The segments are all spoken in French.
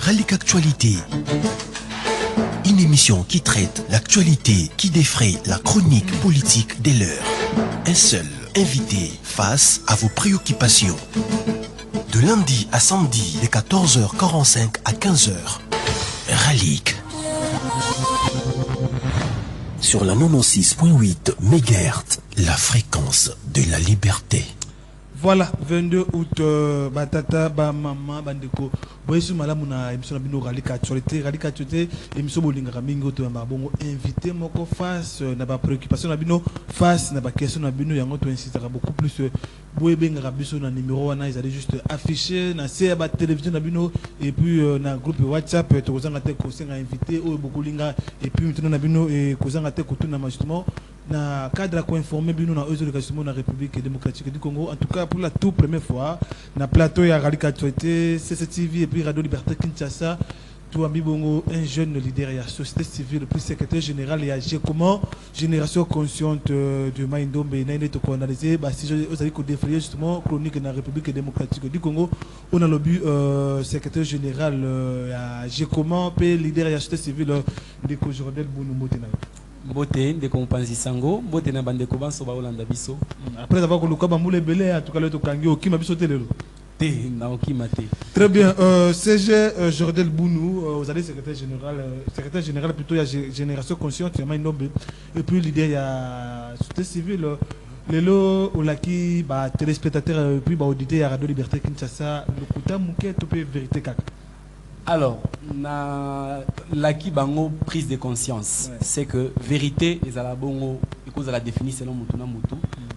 Ralik Actualité. Une émission qui traite l'actualité, qui défraie la chronique politique de l'heure. Un seul invité face à vos préoccupations. De lundi à samedi, de 14h45 à 15h. Ralik. Sur la 96.8 MHz, la fréquence de la liberté. Voilà, 22 août, batata, maman, bandeko. Boyesu malamuna émission na bino Ralik Actualité, émission bolinga mingo to bongo invité moko face na ba préoccupation na bino face na ba question na bino yango to insistera beaucoup plus boyebenga biso na numéro wana ils allaient juste afficher na ba télévision na bino et puis na groupe WhatsApp to kozanga te ko senga invité o bokulinga et puis maintenant na bino et kozanga te ko tuna justement na cadre ko informer bino na justement na République démocratique du Congo en tout cas pour la toute première fois na plateau ya Ralik Actualité CCTV et puis Radio Liberté Kinshasa tout ami bongo un jeune leader ya société civile plus secrétaire général ya comment génération consciente de Maindombe na neto ko analyser ba si vous allez ko défrayer justement chronique na République démocratique du Congo on a le but secrétaire général ya comment pe leader ya société civile de ko Jordel Bounou Motena Boté de companzi sango boté na bande ko banso ba Olanda biso après avoir ko luka ba moule belé en tout cas le to kangi okima biso telelo. Très bien. CG Jordel Bounou, vous allez secrétaire général plutôt il y a Génération Consciente, il y a Maindombe, et puis l'idée il y a société civile, les lots ou qui téléspectateurs et puis auditeur à Radio Liberté Kinshasa, le Kouta Mouké topé vérité kaka. Alors, la qui bango prise de conscience, ouais. C'est que vérité est à la bongo, à la définir selon Mutuna Mutu.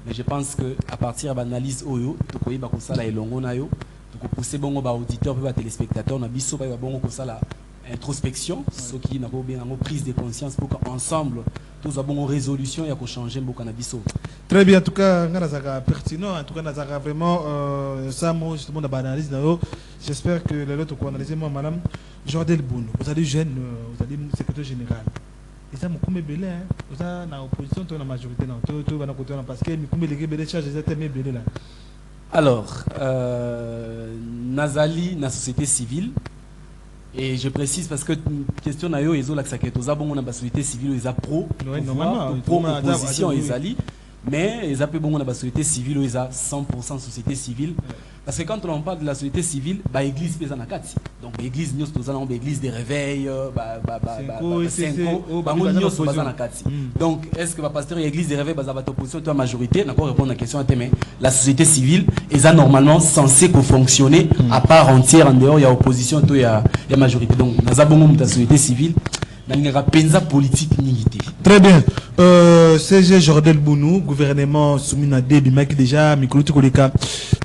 Mais je pense que à partir de l'analyse oyo, tu peux y ça la elongo na yo, tu peux pousser bongo ba auditeur, ba téléspectateur, na biso ba bongo comme ça la introspection, ce qui n'a pas bien une prise de conscience pour qu'ensemble tous avons une résolution et qu'on change beaucoup na biso. Très bien, en tout cas, on pertinent, en tout cas, on a vraiment ça, moi justement, dans l'analyse, j'espère que les autres qu'on analyse, moi, madame Jordel Bounou, vous allez jeune, vous allez secrétaire général. Et ça, je suis belé, vous avez dans l'opposition, tu as la majorité, tu vas dans côté parce que je suis belé, charge des états belé là. Alors, Nazali, la société civile, et je précise parce que question na yo ezo la saketo za bongo na ba société civile ils a pro opposition ezali mais ils a peu bongo na ba société civile ils a 100% société civile parce que quand on parle de la société civile ba église pesa na kati donc église nyos toza na église des réveils donc est-ce que ba pasteur église des réveils ba za ba opposition toi majorité n'a pas répondre à la question à mais la société civile ils a normalement censé fonctionner à part entière en dehors il y a opposition toi il y a majorité donc dans la société civile il y a penza politique ningité. Très bien. CG Jordel Bounou, gouvernement soumis à Debimaki déjà, Mikoluti Koleka,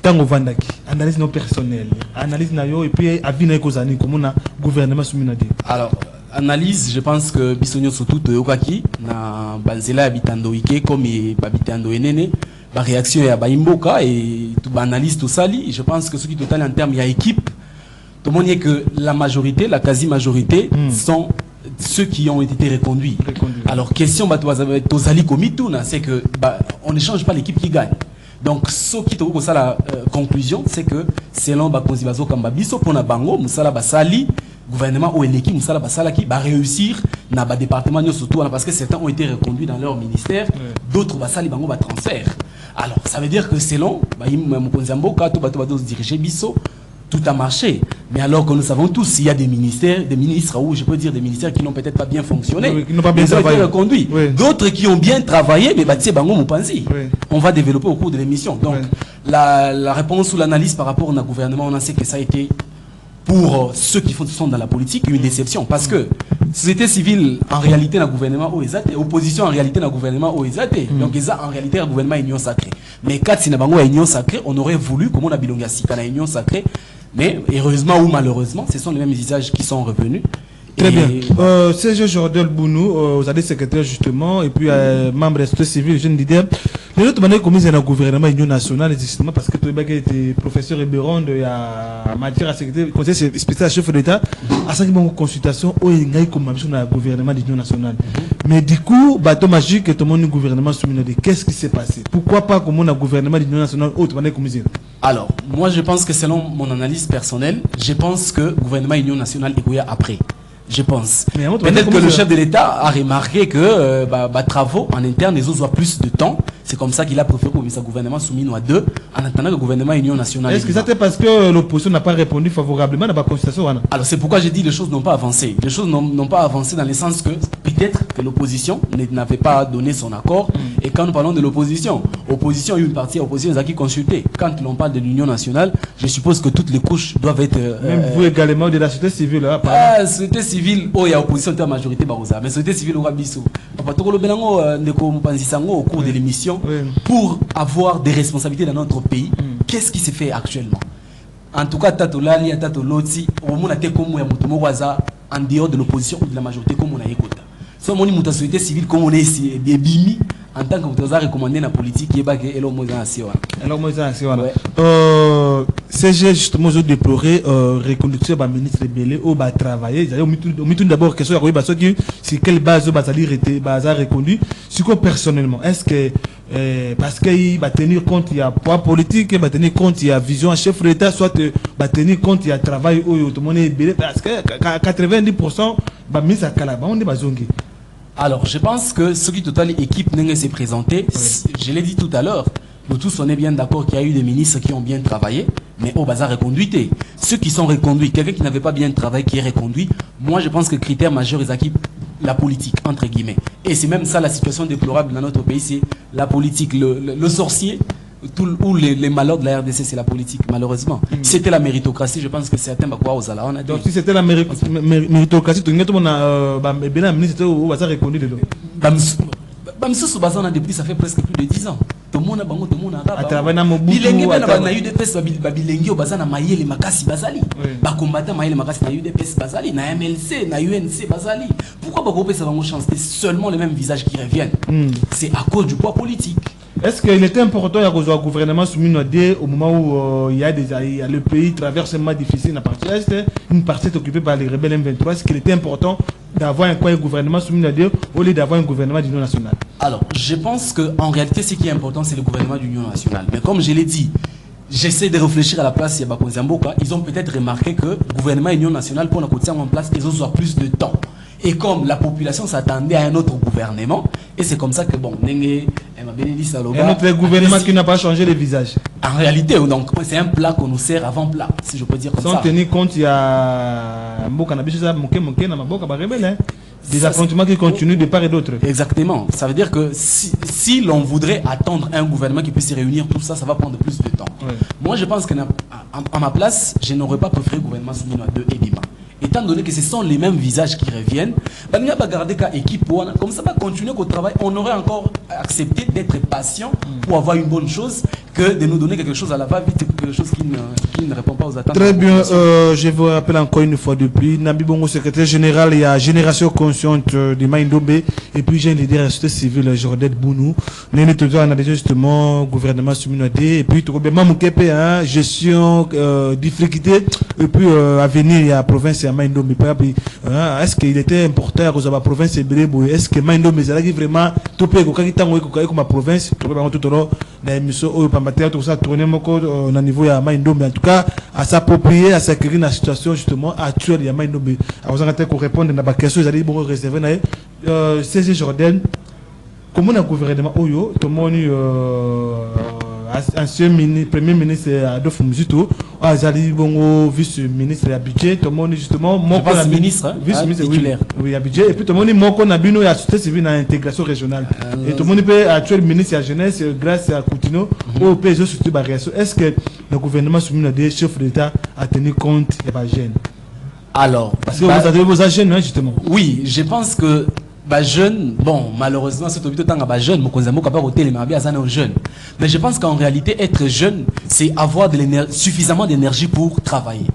Tango Vandaki, analyse non personnelle, analyse nayo et puis avis na kozani comme on a gouvernement soumis à Deb. Alors analyse, je pense que Bisonyo surtout Toyokaki na Banzela habitando Ike comme habitando Enene, la réaction est à Baimboka et tout analyse tout sali. Je pense que ce qui total en termes il y a équipe. Tout le monde dit que la majorité, la quasi-majorité sont ceux qui ont été reconduits. Alors, question, c'est que on ne change pas l'équipe qui gagne. Donc, ce qui est ça la conclusion, c'est que selon Bakonzibazo Kambabiso, pour Bango, Moussala Basali, gouvernement ou l'équipe Moussala Basala qui va réussir dans le département surtout parce que certains ont été reconduits dans leur ministère, d'autres Basali Bango va transfert. Alors, ça veut dire que selon Moukonzamboka, tout diriger Bisso, tout a marché. Mais alors que nous savons tous, il y a des ministres, ou je peux dire des ministères qui n'ont peut-être pas bien fonctionné, qui n'ont pas bien travaillé. Reconduits. Oui. D'autres qui ont bien travaillé, mais on va développer au cours de l'émission. Donc, la réponse ou l'analyse par rapport au gouvernement, on a sait que ça a été, pour ceux qui sont dans la politique, une déception. Parce que société civile, en réalité, dans le gouvernement, opposition, en réalité, dans le gouvernement, donc, en réalité, le gouvernement est union sacrée. Mais quand il y a une union sacrée, on aurait voulu, comme on a bilongassi, quand il y a une union sacrée, mais heureusement ou malheureusement, ce sont les mêmes visages qui sont revenus. Très bien. Serge Jordan Bounou, vous êtes secrétaire justement, et puis membre de la société civile, jeune leader. Les autres manières commises dans le gouvernement Union nationale, justement, parce que tu es professeur Ebéron de la matière à sécurité, conseil spécial chef de l'État, à ça qui est en consultation, au Yengaï comme mission dans le gouvernement de l'Union nationale. Mais du coup, bateau magique, tout le monde du gouvernement soumis, qu'est-ce qui s'est passé? Pourquoi pas comme on a gouvernement de l'Union nationale, autre manière commise? Alors, moi je pense que selon mon analyse personnelle, je pense que le gouvernement Union nationale est après. Je pense. Peut-être que le chef de l'État a remarqué que travaux en interne, les autres ont plus de temps. C'est comme ça qu'il a préféré que le gouvernement soumis à deux en attendant que le gouvernement Union nationale. Est-ce que c'était parce que l'opposition n'a pas répondu favorablement à la consultation? Alors c'est pourquoi j'ai dit les choses n'ont pas avancé. Les choses n'ont pas avancé dans le sens que peut-être que l'opposition n'avait pas donné son accord. Et quand nous parlons de l'opposition, l'opposition a eu une partie, l'opposition a qui consulté. Quand l'on parle de l'Union nationale, je suppose que toutes les couches doivent être... Même vous également de la société civile. Là, la société civile, il y a opposition de la majorité, mais la société civile aura bissou. Au cours de l'émission, pour avoir des responsabilités dans notre pays, qu'est-ce qui se fait actuellement? En tout cas, Tato Lali, Tato Loti, au moment où en dehors de l'opposition ou de la majorité, comme on a écouté. Si on a société civile, comme on est bimi, en tant que vous avez recommandé la politique, il y a des c'est justement je déplorer reconduction du ministre Belé au bas travailler. D'abord question sur quelle base va reconduit. Personnellement, est-ce que parce qu'il va tenir compte il y a poids politique, il va tenir compte il y a vision à chef de l'État, soit va tenir compte il y a travail où tout le monde est belé parce que 90% va mis à Calabar on est bazongi. Alors, je pense que ce qui total équipe s'est présenté, je l'ai dit tout à l'heure, nous tous on est bien d'accord qu'il y a eu des ministres qui ont bien travaillé, mais au bazar reconduité. Ceux qui sont reconduits, quelqu'un qui n'avait pas bien travaillé qui est reconduit, moi je pense que le critère majeur est la politique, entre guillemets. Et c'est même ça la situation déplorable dans notre pays, c'est la politique, le sorcier. Ou les malheurs de la RDC, c'est la politique, malheureusement. Si c'était la méritocratie, je pense que certains va aux ala. Donc si c'était la méritocratie, tout le monde a ministre au bazar reconduit de l'eau. On a depuis ça fait presque plus de 10 ans. Tout le monde a bango, tout le monde a travaillé. Bilengi na eu des pes bilengi au bazar na maïe les makasi bazali. Ba combattant maïe les makasi na eu des pes bazali, na MLC, na UNC bazali. Pourquoi ba grouper ça va chance? C'est seulement les mêmes visages qui reviennent. C'est à cause du poids politique. Est-ce qu'il était important qu'il y ait un gouvernement soumis au moment où le pays traverse un moment difficile? Est-ce une partie occupée par les rebelles M23? Est-ce qu'il était important d'avoir un gouvernement soumis au lieu d'avoir un gouvernement d'union nationale? Alors, je pense qu'en réalité, ce qui est important, c'est le gouvernement d'union nationale. Mais comme je l'ai dit, j'essaie de réfléchir à la place de Bakonzamboka. Ils ont peut-être remarqué que le gouvernement d'union nationale, pour la côté en place, ils ont plus de temps. Et comme la population s'attendait à un autre gouvernement, et c'est comme ça que, bon, un autre gouvernement qui n'a pas changé les visages. En réalité, donc, c'est un plat qu'on nous sert avant plat, si je peux dire comme ça. Sans tenir compte, il y a des affrontements qui continuent de part et d'autre. Exactement. Ça veut dire que si l'on voudrait attendre un gouvernement qui puisse réunir tout ça, ça va prendre plus de temps. Moi, je pense qu'à ma place, je n'aurais pas préféré le gouvernement soumis à deux Edima. Étant donné que ce sont les mêmes visages qui reviennent, on va garder qu'à équipe, comme ça va continuer au travail, on aurait encore accepté d'être patient pour avoir une bonne chose que de nous donner quelque chose à la va-vite, quelque chose qui ne répond pas aux attentes. Très bien, je vous rappelle encore une fois depuis, Nabi Bongo, secrétaire général, il y a Génération Consciente de Maïndombe, et puis j'ai un leader de la société civile, Jordan Bounou. Nous on a déjà justement gouvernement Suminodé, et puis tout le monde, gestion, difficulté, et puis à venir, il y a la province à Maïndombe. Est-ce qu'il était important à la province de Bélébo? Est-ce que Maïndombe, c'est vraiment tout le monde comme la province, tout le monde tout au long de l'émission, tout ça tourner au niveau de Maïndombe, en tout cas à s'approprier, à s'acquérir la situation justement actuelle de Maïndombe. Alors vous allez répondre à la question, vous allez bon réserver CG Jordan, comment le gouvernement Oyo, tout le monde ancien premier ministre Adolphe Muzito, Azali Bongo vice-ministre à budget, tout le monde justement vice-ministre titulaire. Oui, à budget, et puis tout le monde mon Nabino et à société civile dans l'intégration régionale. Et tout le monde peut actuel ministre à jeunesse grâce à Coutinho au PSG sur barrière. Est-ce que le gouvernement soumis à des chefs d'État a tenu compte des jeunes? Alors, parce que vous avez vos jeunes justement. Oui, je pense que jeune, bon, malheureusement, c'est au temps à jeune, mais je pense qu'en réalité, être jeune, c'est avoir suffisamment d'énergie pour travailler.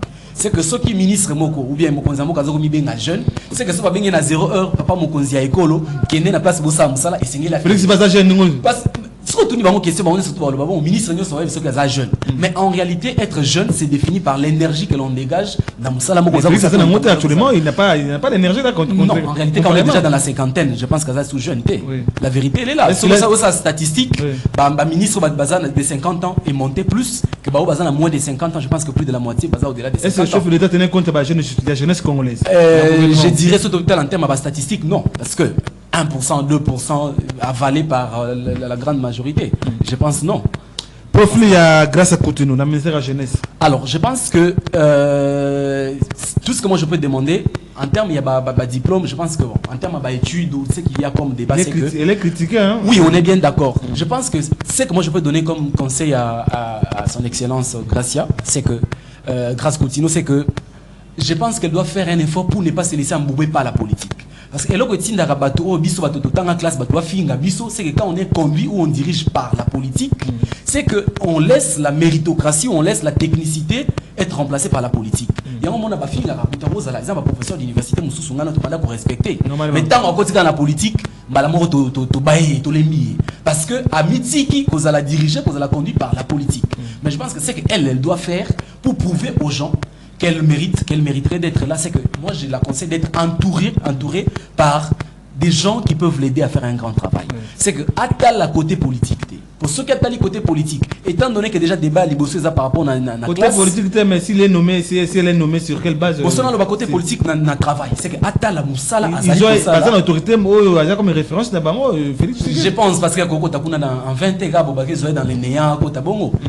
c'est que ceux qui ministre moko ou bien mokonzi moko azoko mi benga jeune, c'est que ceux qui benga na 0 heure papa mokonzi ya écolo qui est né na place bossa musala et singela Félix Baza jeune ngol parce surtout ni bango question bango surtout le bon ministre nyo sauver ceux qui sont jeunes mais en réalité être jeune c'est défini par l'énergie que l'on dégage dans musala moko ça actuellement il n'a pas l'énergie là quand non en réalité quand on est déjà dans la cinquantaine je pense que ça sous jeune la vérité elle est là sur ça statistique ba ministre baza de 50 ans est monté plus que ba baza na moins de 50 ans je pense que plus de la moitié baza au-delà de 50 ans. Est-ce que le chef de l'État tenait compte de la jeunesse congolaise? Je dirais surtout en termes de statistiques non parce que 1%, 2% avalé par la grande majorité. Je pense non. Profil grâce à Cotonou, la ministère de la jeunesse. Alors, je pense que tout ce que moi je peux demander, en termes il y a diplôme, je pense que bon, en termes d'études ou ce qu'il y a comme débat, c'est que... Elle est critiquée, hein? Oui, on est bien d'accord. Je pense que ce que moi je peux donner comme conseil à son excellence Gracia, c'est que, grâce Cotonou, c'est que je pense qu'elle doit faire un effort pour ne pas se laisser embouber par la politique. Parce que l'autre tinda rabato au biso bato dans la classe bato finga biso c'est que quand on est conduit ou on dirige par la politique c'est que on laisse la méritocratie on laisse la technicité être remplacée par la politique. Il y a un moment ba finga rabato aux ala exemple professeur d'université mususu ngana to banda ko respecter mais tant on continue dans la politique malamour to baye to lembi parce que à mitiki qu'on la diriger qu'on la conduire par la politique. Mais je pense que c'est qu'elle doit faire pour prouver aux gens qu'elle mériterait d'être là, c'est que moi je la conseille d'être entourée par des gens qui peuvent l'aider à faire un grand travail. C'est que à la côté politique, pour ceux qui ont le côté politique, étant donné que déjà débat les bossés par rapport à la côté politique, mais s'il est nommé, si elle est nommée sur quelle base? Pour ceux qui ont le côté politique, na travail. C'est que à la moussala, ils ont l'autorité, comme référence d'abord, Félix. Je pense parce que Koko Takuna en 20 gars, dans les néants,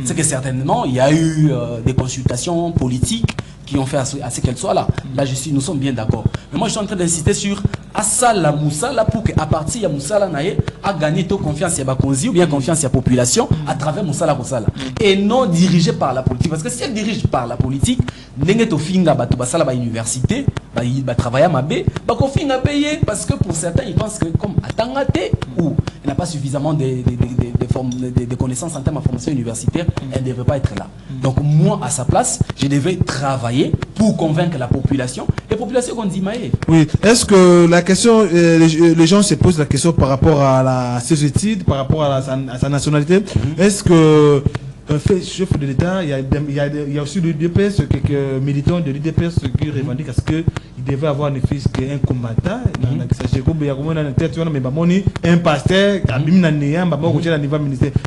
c'est que certainement il y a eu des consultations politiques qui ont fait à ce qu'elle soit là. Là, nous sommes bien d'accord. Mais moi, je suis en train d'insister sur Assala Moussala pour qu'à partir de Moussala Naye a gagné toute confiance à Bakonzi ou bien confiance à la population à travers Moussala Moussala. Et non dirigé par la politique. Parce que si elle dirige par la politique, n'est-ce pas finga batu basala ba université, ba travailler à Mabé, ba ko finga payer parce que pour certains ils pensent que comme atangate ou elle n'a pas suffisamment de connaissances en termes de formation universitaire, elle ne devrait pas être là. Donc moi à sa place, je devais travailler pour convaincre la population. Les populations qu'on dit maïe. Oui. Est-ce que la question, les gens se posent la question par rapport à ses études, par rapport à sa nationalité. Est-ce que chef de l'État, il y a aussi l'UDPS, quelques militants de l'UDPS qui revendiquent à ce qu'il devait avoir un fils qu'un combattant. Un pasteur,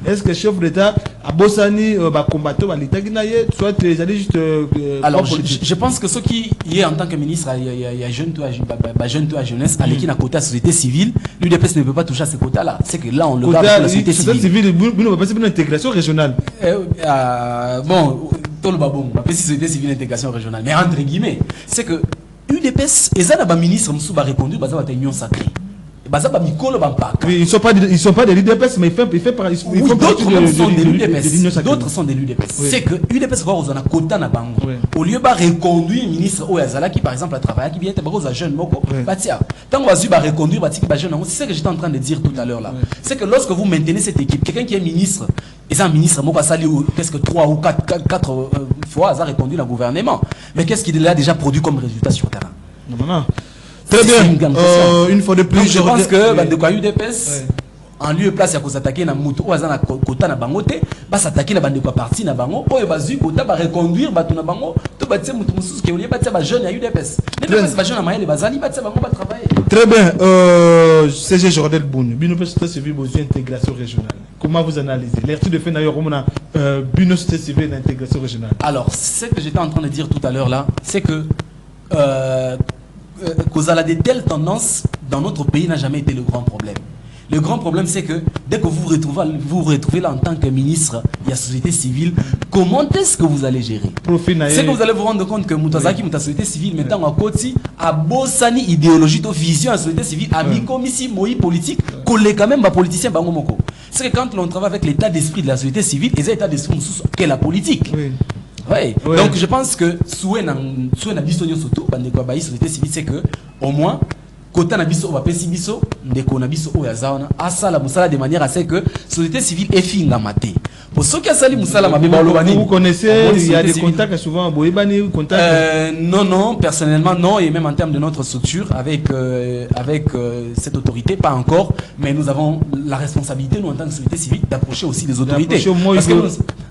est-ce que le chef de l'État a bossani combattant l'État soit juste. Alors, je pense que ce qui est en tant que ministre, il y a jeune à jeunesse, à l'équipe à côté de la société civile, l'UDPS ne peut pas toucher à ce quota-là. C'est que là, on le garde pour la société civile. Vous ne pouvez pas une intégration régionale. Bon, tout le babon, la société civile intégration régionale, mais entre guillemets, c'est que UDPS, et ça, le ministre Moussouba répondu, bah ça va être union sacrée. Oui, ils ne sont pas de l'UDPS, mais ils font d'autres sont de l'UDPS. C'est que l'UDPS va aux quota na bango. Au lieu de reconduire le ministre Oyazala qui par exemple a travaillé qui vient de jeune moko. Tant qu'on va reconduire jeune, c'est ce que j'étais en train de dire tout à l'heure là. C'est que lorsque vous maintenez cette équipe, quelqu'un qui est ministre, et un ministre moko a sali presque 3 ou 4 fois a reconduit le gouvernement. Mais qu'est-ce qu'il a déjà produit comme résultat sur le terrain? Non. Très bien. Une fois de plus, donc, je pense que de quoi UDPS en lieu et place ya ko s'attaquer na mutu o azana kota na bango te ba s'attaquer na bande ko parti na bango o ba zu kota ba reconduire ba na bango to ba tse mutu mususu ke olié ba tse ba jeune ya UDPS UDPS ba jeune na maïle ba zali ba tse bango ba travailler. Très bien. CG Jordel Boune Bino Société Civile besoin d'intégration régionale. Comment vous analysez l'attitude de fait d'ailleurs comme on a Bino Société Civile d'intégration régionale? Alors, ce que j'étais en train de dire tout à l'heure là, c'est que cause à de telles tendances dans notre pays n'a jamais été le grand problème. Le grand problème, c'est que dès que vous vous retrouvez là en tant que ministre de la société civile, comment est-ce que vous allez gérer? C'est que vous allez vous rendre compte que Moutazaki, la société civile, maintenant à côté, à Bossani, idéologie de vision à la société civile, à mi-commissi, moi politique, collé quand même, politicien, Bangomoko. C'est que quand on travaille avec l'état d'esprit de la société civile, et l'état d'esprit que la politique. Ouais. Donc je pense que souhait na biso surtout société civile, c'est que au moins Kota na biso, bapesi biso, ndeko na biso oya zaona, asala musala de manière à ce que société civile est finga maté. Pour ceux qui a sali musala ma vous connaissez, il y a des contacts souvent, non, personnellement non, et même en termes de notre structure avec cette autorité, pas encore, mais nous avons la responsabilité, nous en tant que société civile, d'approcher aussi les autorités. Parce que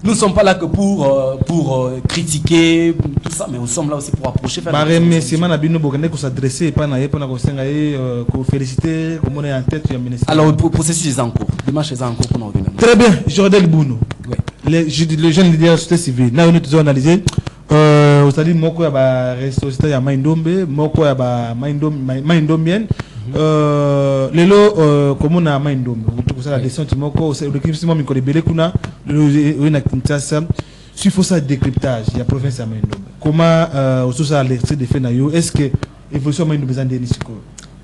nous ne sommes pas là que pour critiquer tout ça, mais nous sommes là aussi pour approcher. Alors, le processus est en cours. Démarche est en cours pour nous organiser. Très bien, Jordel Bounou. Ouais. Les jeunes leaders de la société civile. Là, on est analysé. Vous avez dit, moko ya ba ressuscité ya Maindombe, moko ya ba Maindombienne. Lelo, comment on a Maindombe? Vous savez la descente moko, le crime miko de Belekuna, le na Kinshasa. S'il faut ça décryptage, il y a province à Maindombe. Comment vous avez alerté des faits na yo? Est-ce que évolution Maindombe est en dénisiko?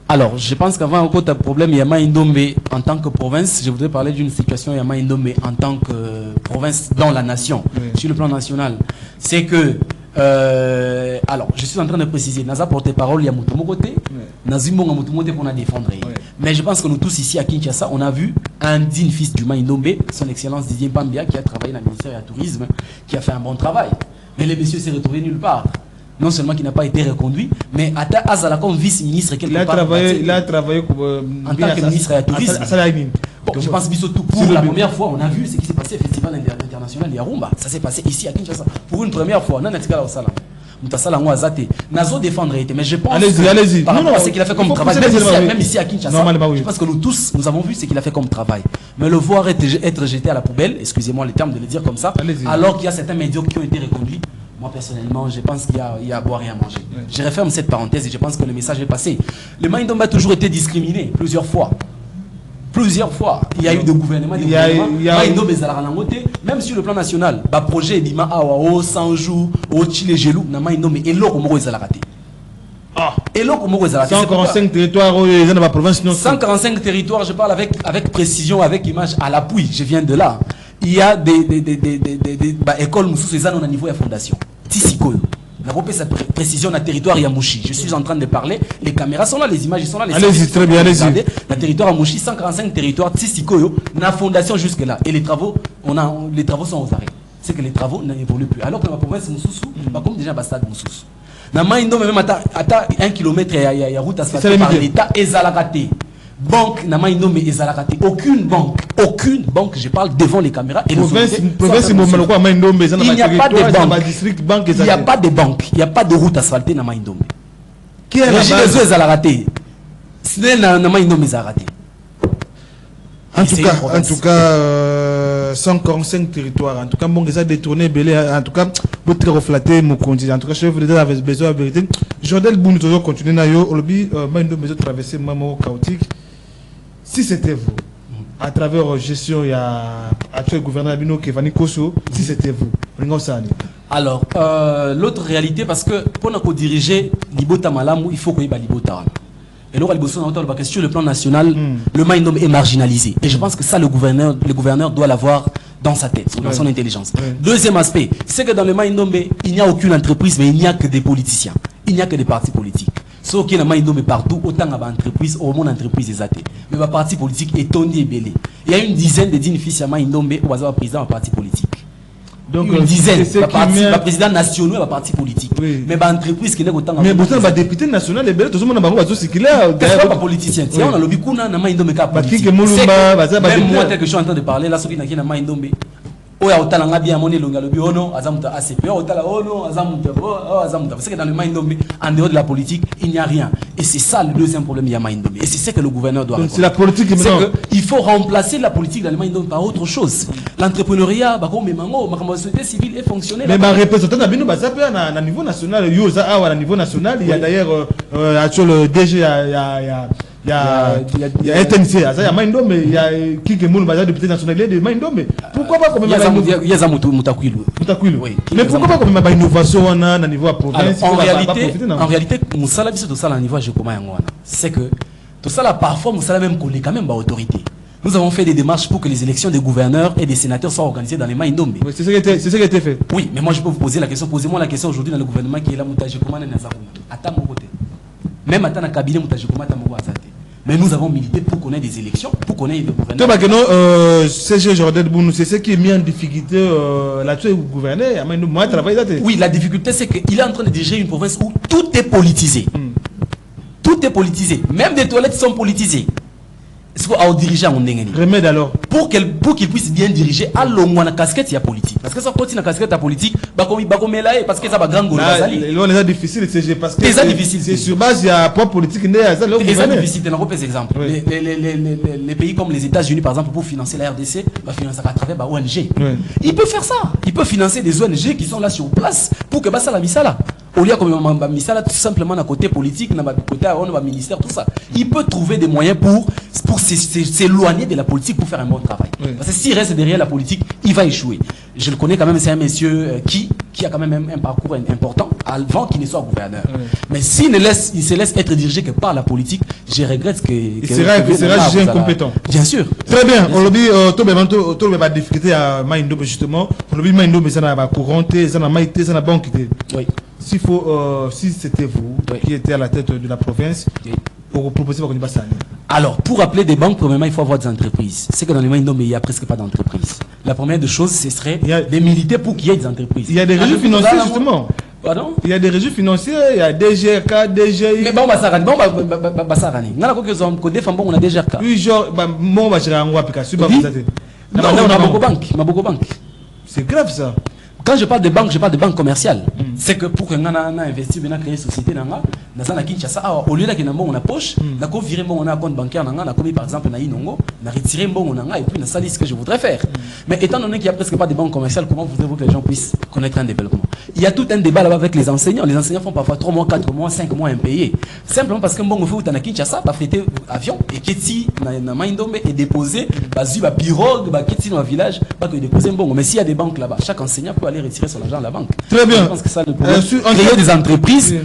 Alors, je pense qu'avant, au problème, il y a Maindombe en tant que province. Je voudrais parler d'une situation, il y a Maindombe en tant que province dans la nation, sur le plan national. C'est que, alors, je suis en train de préciser, Naza porte-parole, il y a Moutomo côté, Nazimbo a Moutomo pour nous défendre. Mais je pense que nous tous ici à Kinshasa, on a vu un digne fils du Maindombe, son excellence Didier Bambia, qui a travaillé dans le ministère du Tourisme, qui a fait un bon travail. Mais le monsieur s'est retrouvé nulle part. Non seulement qui n'a pas été reconduit, mais à Azala comme vice-ministre quelque part. Il a travaillé en tant que ministre du tourisme. Bon, je pense surtout pour la première fois, on a vu ce qui s'est passé au Festival international de Yarumba. Ça s'est passé ici à Kinshasa. Pour une première fois, on a au Salam. Nazo défendre été, mais je pense allez-y. Par rapport à ce qu'il a fait comme travail, même ici à Kinshasa, je pense que nous tous, nous avons vu ce qu'il a fait comme travail. Mais le voir être jeté à la poubelle, excusez-moi le terme de le dire comme ça, alors qu'il y a certains médiocres qui ont été reconduits. Moi, personnellement, je pense qu'il y a à boire et à manger. Je referme cette parenthèse et je pense que le message est passé. Le Maindombe a toujours été discriminé plusieurs fois. Plusieurs fois. Il y a eu des gouvernements. Maindombe même sur le plan national, le projet Bima Awao, 100 jours, au Chile Gelou, na Maindombe, et l'eau comme ils ont raté. Et l'eau comme ils ont raté. 145 territoires dans la province. 145 territoires, je parle avec précision, avec image à l'appui. Je viens de là. Il y a des écoles où au niveau de la fondation. Tissiko. La précision dans le territoire Yamouchi. Je suis en train de parler. Les caméras sont là, les images sont là. Allez-y, très bien, allez-y. Le territoire Yamouchi, 145 territoires Tissiko. La fondation jusque-là. Et les travaux, les travaux sont aux arrêts. C'est que les travaux n'évoluent plus. Alors que dans la province Moussoussou, comme déjà Bastade Moussoussou. Dans Maïndo, même à 1 km, il y a route asphaltée par l'État et Zalagaté. Banque n'a pas nommé Ezalakate. Aucune banque, je parle devant les caméras. Et province, il n'y a pas de banque. Il n'y a pas de banque. Il n'y a pas de route asphaltée dans Maindombe. Qui est la Ezalakate? C'est n'a pas nommé Ezalakate. En tout cas, 145 territoires. En tout cas, bon, ça détourné, belé. En tout cas, vous très reflété, mon continent. En tout cas, chef de l'État avait besoin de la vérité. Jordel Bounou toujours continue na yo. Olobi, Maindombe besoin de traverser moment chaotique. Si c'était vous, à travers gestion, il y a actuel gouverneur Abino Kevani Koso, si c'était vous, alors, l'autre réalité, parce que pour nous diriger Libota Malamou, il faut qu'il y ait Libota. Et là, sur le plan national, le Maindombe est marginalisé. Et je pense que ça, le gouverneur doit l'avoir dans sa tête, dans son intelligence. Deuxième aspect, c'est que dans le Maindombe, il n'y a aucune entreprise, mais il n'y a que des politiciens. Il n'y a que des partis politiques. Sauf qu'il y a Maindombe partout, autant il y a entreprises, au monde entreprise des athées. Mais les partis politiques est tondi et belé. Il y a une dizaine de dignes fils à Maindombe où il y a président d'un parti politique. Donc une dizaine, le président national et le parti politique. Oui. Mais l'entreprise qui n'est autant. Mais pourtant, le député national est belé, tout le monde a besoin de ce qu'il a. C'est pas politicien. C'est on a lobby qu'on a dans Maindombe cap politique. Même moi tel que je suis en train de parler là, ce qui n'a qu'un Maindombe. Oya otala ngabi amone longa lobi ono azamuta ACP otala ono azamuta azamuta parce que dans le Maindombe en dehors de la politique il n'y a rien et c'est ça le deuxième problème il y a Maindombe et c'est ce que le gouverneur doit c'est la politique qui il faut remplacer la politique dans le Maindombe par autre chose l'entrepreneuriat bako memango makambo société civile est fonctionnelle mais ma représentant na bino baza pe na niveau national yoza awa na niveau national il y a d'ailleurs actuel DG il y a RTNC, il y a Maindombe, il y a Kike Moulou, député national de Maindombe. Pourquoi pas comme il y a Moutakwilou. Oui. Mais pourquoi pas comme une innovation à niveau à province? En réalité, Moussala biso tout ça à niveau je comment c'est que tout ça là parfois Moussala même connaît quand même autorité. Nous avons fait des démarches pour que les élections des gouverneurs et des sénateurs soient organisées dans les Maindombe. Oui, c'est ce qui a été fait. Oui, mais moi je peux vous poser la question. Posez-moi la question aujourd'hui dans le gouvernement qui est là, Moutage, comment on est à mon côté. Même à cabinet, mais nous avons milité pour qu'on ait des élections, pour qu'on ait des gouvernements. CG Jordan Bounou, c'est ce qui est mis en difficulté là-dessus au gouverneur. Oui, la difficulté, c'est qu'il est en train de diriger une province où tout est politisé. Tout est politisé. Même des toilettes sont politisées. Est-ce qu'on dirige en remède alors pour qu'il puisse bien diriger à l'ombre la casquette il y a politique parce que ça continue la casquette à politique parce que ça va grand c'est difficile parce que c'est difficile c'est sur base il y a pas politique c'est difficile on repère exemple les pays comme les États-Unis par exemple pour financer la RDC va financer à travers ONG il peut faire ça il peut financer des ONG qui sont là sur place pour que ça la misala au lieu comme misala tout simplement à côté politique na côté ministère tout ça il peut trouver des moyens pour s'éloigner de la politique pour faire un bon travail. Parce que s'il reste derrière la politique, il va échouer. Je le connais quand même, c'est un monsieur qui a quand même un parcours important avant qu'il ne soit gouverneur. Mais s'il se laisse être dirigé que par la politique, je regrette que... Il sera jugé incompétent. Bien sûr. Très bien. On l'a dit, tout le monde difficulté à Maïndo, justement. On l'a dit, Maïndo, mais ça n'a couronté, ça n'a maïté, ça n'a banque. Oui. Si c'était vous qui étiez à la tête de la province, pour proposer votre bassin. Alors, pour appeler des banques, premièrement, il faut avoir des entreprises. C'est que dans les Maïndo, mais il n'y a presque pas d'entreprises. La première des choses, ce serait de militer pour qu'il y ait des entreprises. Il y a des régimes financiers, justement. Pardon? Il y a des régimes financiers, il y a DGRK, DGI. Mais bon, on a DGRK. Oui, genre, bon, on va en application. C'est grave ça. Quand je parle de banque, je parle de banque commerciale. C'est que pour que nous investir, nous créer une société, au lieu d'aller dans la poche, nous avons viré mon compte bancaire, nous avons commis par exemple on a retiré mon et puis nous avons ce que je voudrais faire. Mais étant donné qu'il n'y a presque pas de banque commerciale, comment voulez-vous que les gens puissent connaître un développement? Il y a tout un débat là-bas avec les enseignants. Les enseignants font parfois 3 mois, 4 mois, 5 mois impayés. Simplement parce que bon, fait à Kinshasa, bah fêter avion et Keti na Maindombe est déposé, bah zuba pirogue, bah Keti dans le village, bah que déposer bon. Mais s'il y a des banques là-bas, chaque enseignant peut aller retirer son argent à la banque. Très bien. Je pense que ça le problème. Créer des entreprises.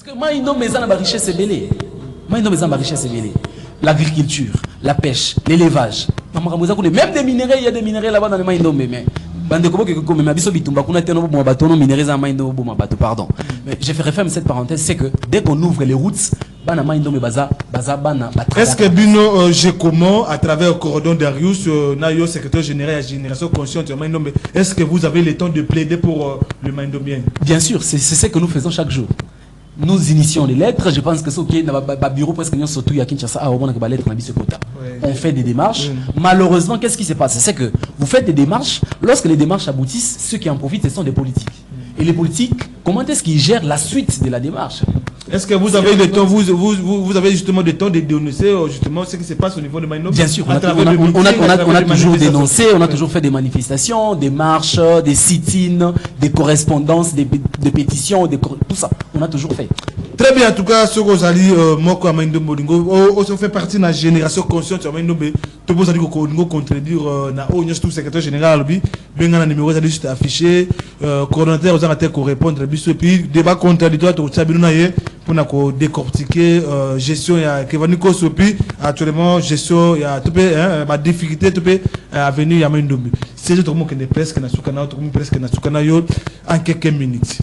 Parce que Maïndo Mezana ma richesse est belle. Maïndo Mezana ma richesse est belle. L'agriculture, la pêche, l'élevage. Même des minéraux, il y a des minéraux là-bas dans le Maïndo mais pardon. Mais je ferai fermer cette parenthèse, c'est que dès qu'on ouvre les routes, est-ce que Bino Gécomo, à travers le cordon d'Arius, Nayo, secrétaire général de la génération consciente, est-ce que vous avez le temps de plaider pour le Maïndomien? Bien sûr, c'est ce que nous faisons chaque jour. Nous initions les lettres, je pense que c'est ok, dans le bureau presque surtout à Kinshasa, on fait des démarches. Malheureusement, qu'est-ce qui se passe? C'est que vous faites des démarches, lorsque les démarches aboutissent, ceux qui en profitent, ce sont des politiques. Et les politiques, comment est-ce qu'ils gèrent la suite de la démarche? Est-ce que vous avez le temps, vous avez justement le temps de dénoncer justement ce qui se passe au niveau de Maïno? Bien sûr, on a toujours dénoncé, on a toujours fait des manifestations, des marches, des sit-ins, des correspondances, des pétitions, tout ça. On a toujours fait. Très bien, en tout cas, ce que vous allez Moko à Maïndo Molingo, on fait partie de la génération consciente sur Maïndo, tout vous allez contredire na tout secrétaire général, bien un numéro juste affiché, coordonnateur vous allez répondre, et puis débat contradictoire, tout ça, pour décortiquer gestion ya Kevaniko Sopi actuellement gestion ya tout ma difficulté tout à venir ya Maïndombe. C'est tout le monde qui est presque na sukana, tout le monde presque na sukana yo en quelques minutes.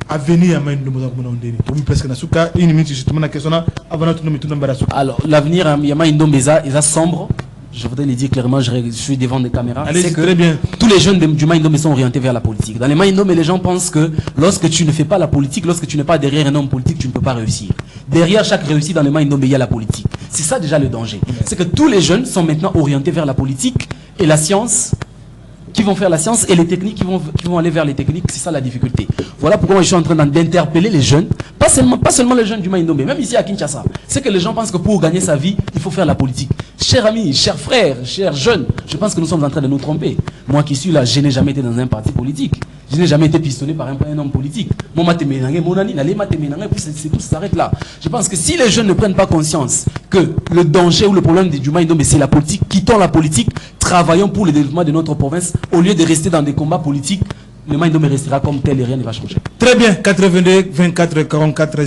À venir ya Maïndombe dans mon ondeni. Tout le monde presque na suka une minute justement la question avant tout le monde tout dans suka. Alors l'avenir ya Maïndombe est sombre. Je voudrais le dire clairement, je suis devant des caméras. C'est que très bien. Tous les jeunes du Maïndombe sont orientés vers la politique. Dans les Maïndombe, les gens pensent que lorsque tu ne fais pas la politique, lorsque tu n'es pas derrière un homme politique, tu ne peux pas réussir. Derrière chaque réussite dans les Maïndombe, il y a la politique. C'est ça déjà le danger. C'est que tous les jeunes sont maintenant orientés vers la politique et la science, qui vont faire la science, et les techniques qui vont aller vers les techniques. C'est ça la difficulté. Voilà pourquoi je suis en train d'interpeller les jeunes, pas seulement les jeunes du Maïndombe, même ici à Kinshasa. C'est que les gens pensent que pour gagner sa vie, il faut faire la politique. Chers amis, chers frères, chers jeunes, je pense que nous sommes en train de nous tromper. Moi qui suis là, je n'ai jamais été dans un parti politique. Je n'ai jamais été pistonné par un homme politique. Mon matéménangé, mon ani, n'allez matéménangé, puis tout s'arrête là. Je pense que si les jeunes ne prennent pas conscience que le danger ou le problème du Maïndombe, c'est la politique, quittons la politique, travaillons pour le développement de notre province, au lieu de rester dans des combats politiques, le Maïndombe restera comme tel et rien ne va changer. Très bien, 82 24 44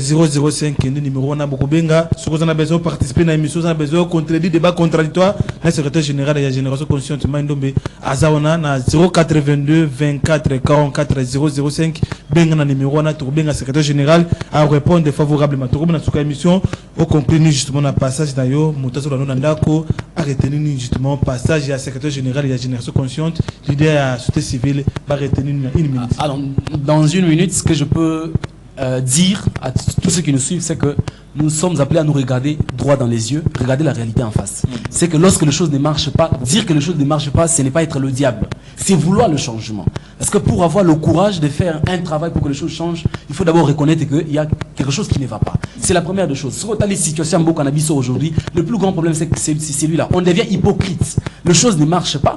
005 numéro on a beaucoup benga. Si vous avez besoin de participer à l'émission, vous avez besoin de contredire débat contradictoire. Le secrétaire général de la génération consciente Maïndombe Azaona na 082 24 44 005 benga na numéro on a tout benga secrétaire général à répondre favorablement. Tout comme dans cette émission, au conclut justement le passage d'ailleurs, Moutazo la Nandako a retenu justement passage à secrétaire général de la génération consciente, l'idée à la société civile va retenir une minute. Alors, dans une minute, ce que je peux dire à tous ceux qui nous suivent, c'est que nous sommes appelés à nous regarder droit dans les yeux, regarder la réalité en face. C'est que lorsque les choses ne marchent pas, dire que les choses ne marchent pas, ce n'est pas être le diable, c'est vouloir le changement. Parce que pour avoir le courage de faire un travail pour que les choses changent, il faut d'abord reconnaître qu'il y a quelque chose qui ne va pas. C'est la première des choses. Sur les situations en cannabis aujourd'hui, le plus grand problème, c'est celui-là. On devient hypocrite. Les choses ne marchent pas,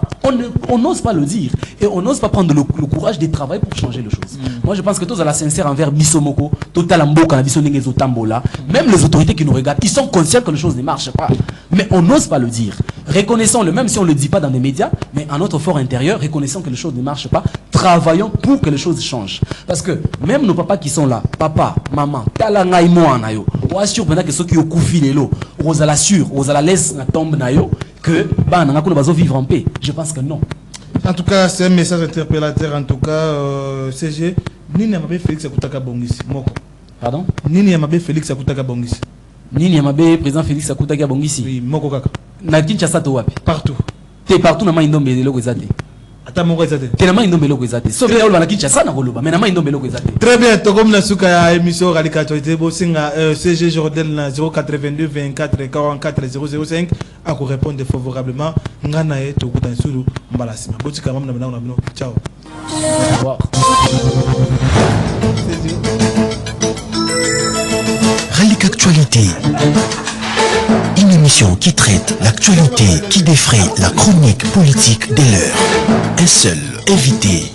on n'ose pas le dire. Et on n'ose pas prendre le courage de travailler pour changer les choses. Moi, je pense que tous à la sincère envers Bissomoko, Total Ambo, Cannabis, Tambola, même les autorités qui nous regardent, ils sont conscients que les choses ne marchent pas. Mais on n'ose pas le dire. Reconnaissons-le, même si on ne le dit pas dans les médias, mais à notre fort intérieur, reconnaissons que les choses ne marchent pas, travaillons pour que les choses changent. Parce que même nos papas qui sont là, papa, maman, talangaï moa nayo, on assure maintenant que ceux qui ont coupé les lots, on la sûr, on la laisse la tombe nayo, que bah on va vivre en paix. Je pense que non. En tout cas, c'est un message interpellateur. En tout cas, CG, Nini Yamabe Félix Akutaka Bongisi. Moko. Pardon? Nini Yamabe Félix Akutaka Bongisi. Nini Yamabe président Félix Akutaka Bongisi. Oui, Moko Kaka. Na Kinshasa to wapi? Partout. T'es partout na Maïndombe loko ezate. Ata moko ezate. T'es na Maïndombe loko ezate. Sauf que na Kinshasa na koloba, mais na Maïndombe loko ezate. Très bien, to comme na suka ya émission Radika Actualité bo singa CG Jordan na 082 24 44 005 à vous répondre favorablement. Ngana e to kuta nsulu mbalasima. Botika mamna na bino. Ciao. Au revoir. Radika Actualité. Une émission qui traite l'actualité, qui défraie la chronique politique de l'heure. Un seul invité.